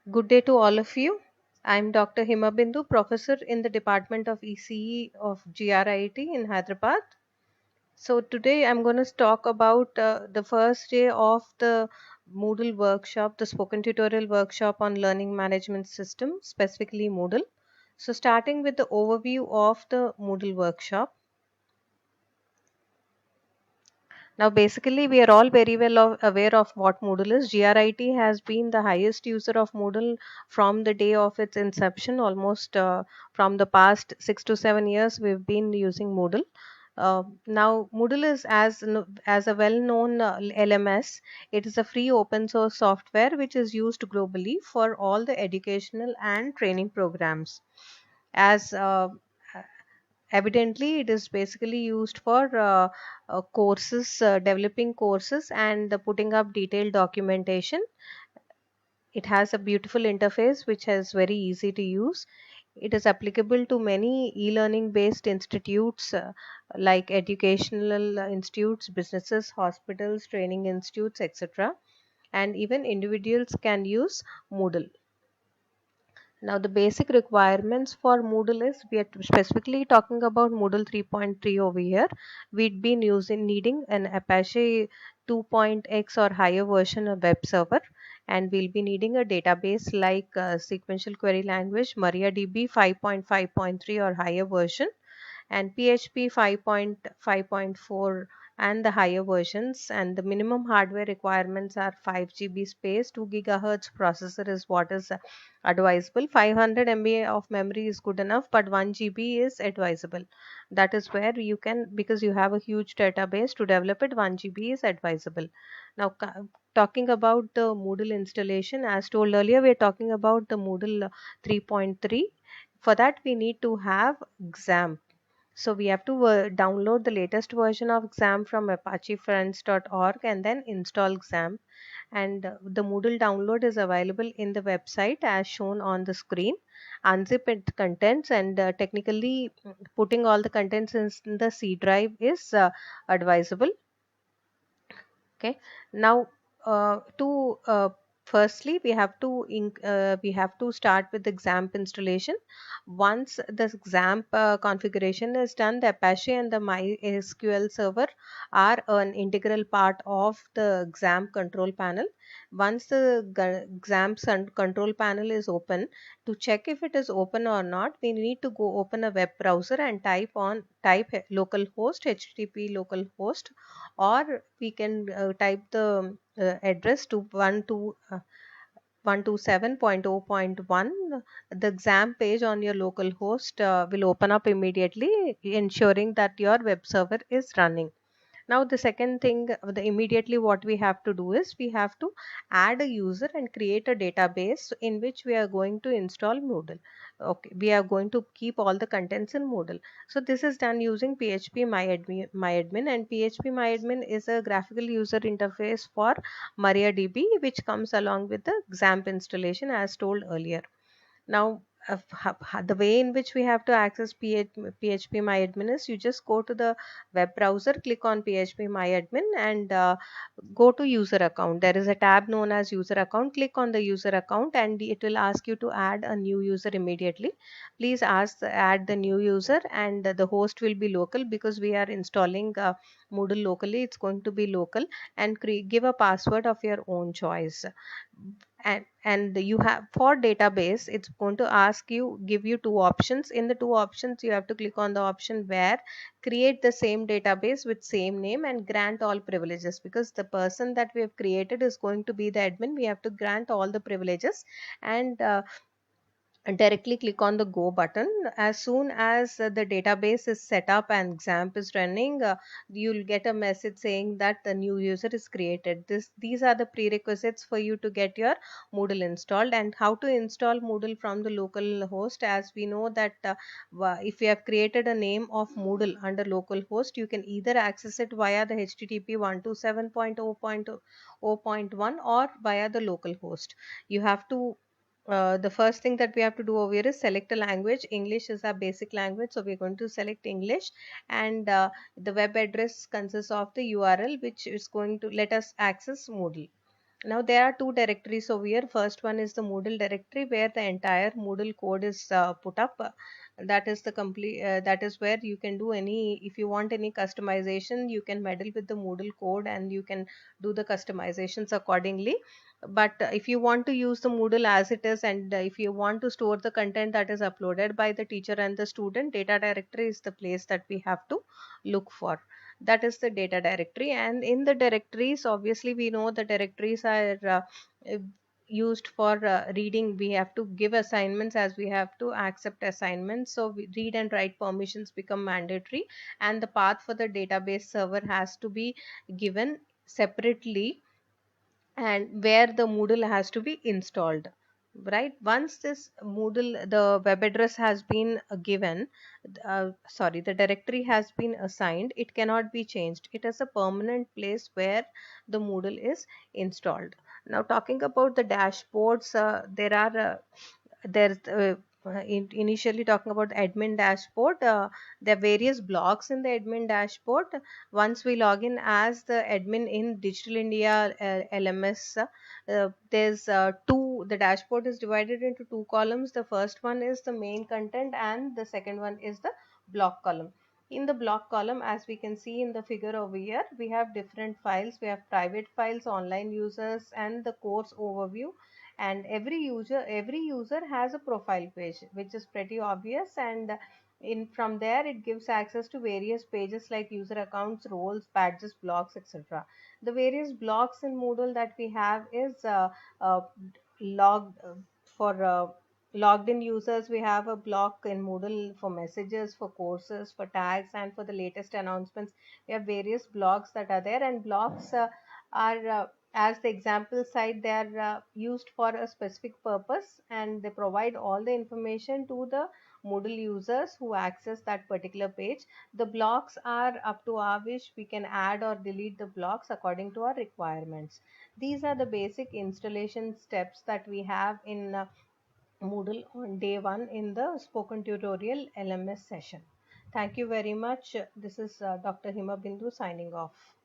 Good day to all of you. I'm Dr. Hima Bindu, professor in the Department of ECE of GRIT in Hyderabad. So today I'm going to talk about the first day of the Moodle workshop, the spoken tutorial workshop on learning management system, specifically Moodle. So starting with the overview of the Moodle workshop. Now, basically, we are all very well aware of what Moodle is. GRIT has been the highest user of Moodle from the day of its inception, almost from the past 6 to 7 years, we've been using Moodle. Now, Moodle is as a well-known LMS. It is a free open source software which is used globally for all the educational and training programs. As Evidently, it is basically used for courses, developing courses, and putting up detailed documentation. It has a beautiful interface which is very easy to use. It is applicable to many e-learning based institutes like educational institutes, businesses, hospitals, training institutes, etc. And even individuals can use Moodle. Now, the basic requirements for Moodle is we are specifically talking about Moodle 3.3 over here. We'd been needing an Apache 2.x or higher version of web server, and we'll be needing a database like sequential query language MariaDB 5.5.3 or higher version, and PHP 5.5.4 and the higher versions, and the minimum hardware requirements are 5 GB space, 2 gigahertz processor is what is advisable. 500 MB of memory is good enough, but 1 GB is advisable. That is where you can, because you have a huge database to develop it, 1 GB is advisable. Now, talking about the Moodle installation, as told earlier, we are talking about the Moodle 3.3. For that, we need to have XAMPP. So we have to download the latest version of XAMPP from apachefriends.org and then install XAMPP. And the Moodle download is available in the website as shown on the screen. Unzip it contents, and technically putting all the contents in the C drive is advisable. Okay. Now, to firstly, we have to start with the XAMPP installation. Once the XAMPP configuration is done, the Apache and the MySQL server are an integral part of the XAMPP control panel. Once the XAMPP control panel is open, to check if it is open or not, we need to go open a web browser and type localhost HTTP localhost, or we can type the address to 127.0.1. The exam page on your local host will open up immediately, ensuring that your web server is running. Now, the second thing, the immediately what we have to do is we have to add a user and create a database in which we are going to install Moodle. Okay, we are going to keep all the contents in Moodle. So this is done using PHP MyAdmin, and PHP MyAdmin is a graphical user interface for MariaDB, which comes along with the XAMPP installation as told earlier. Now, the way in which we have to access PHP MyAdmin is you just go to the web browser, click on PHP MyAdmin, and go to user account. There is a tab known as user account. Click on the user account, and it will ask you to add a new user immediately. Please add the new user, and the host will be local because we are installing Moodle locally. It's going to be local, and give a password of your own choice. And you have, for database, it's going to give you two options. In the two options, you have to click on the option where create the same database with same name and grant all privileges, because the person that we have created is going to be the admin. We have to grant all the privileges, and directly click on the go button. As soon as the database is set up and XAMPP is running, you'll get a message saying that the new user is created. These are the prerequisites for you to get your Moodle installed. And how to install Moodle from the local host, as we know that if you have created a name of Moodle under local host, you can either access it via the HTTP 127.0.0.1 or via the local host. You have to The first thing that we have to do over here is select a language. English is our basic language, so we're going to select English, and the web address consists of the URL which is going to let us access Moodle. Now there are two directories over here. First one is the Moodle directory where the entire Moodle code is put up. That is the complete. That is where you can do any. If you want any customization, you can meddle with the Moodle code and you can do the customizations accordingly. But if you want to use the Moodle as it is, and if you want to store the content that is uploaded by the teacher and the student, data directory is the place that we have to look for. That is the data directory. And in the directories, obviously we know the directories are uh, used for reading. We have to give assignments as we have to accept assignments, so read and write permissions become mandatory, and the path for the database server has to be given separately, and where the Moodle has to be installed. Right, once this Moodle, the web address has been given, sorry, the directory has been assigned, it cannot be changed. It is a permanent place where the Moodle is installed. Now talking about the dashboards, there are there's initially talking about admin dashboard. There are various blocks in the admin dashboard. Once we log in as the admin in Digital India LMS, there's two. The dashboard is divided into two columns. The first one is the main content, and the second one is the block column. In the block column, as we can see in the figure over here, we have different files. We have private files, online users, and the course overview. And every user has a profile page, which is pretty obvious. And in from there it gives access to various pages like user accounts, roles, badges, blocks, etc. The various blocks in Moodle that we have is uh, logged for logged in users. We have a block in Moodle for messages, for courses, for tags, and for the latest announcements. We have various blocks that are there, and blocks are as the example side, they are used for a specific purpose, and they provide all the information to the Moodle users who access that particular page. The blocks are up to our wish. We can add or delete the blocks according to our requirements. These are the basic installation steps that we have in Moodle on day one in the spoken tutorial LMS session. Thank you very much. This is Dr. Hima Bindu signing off.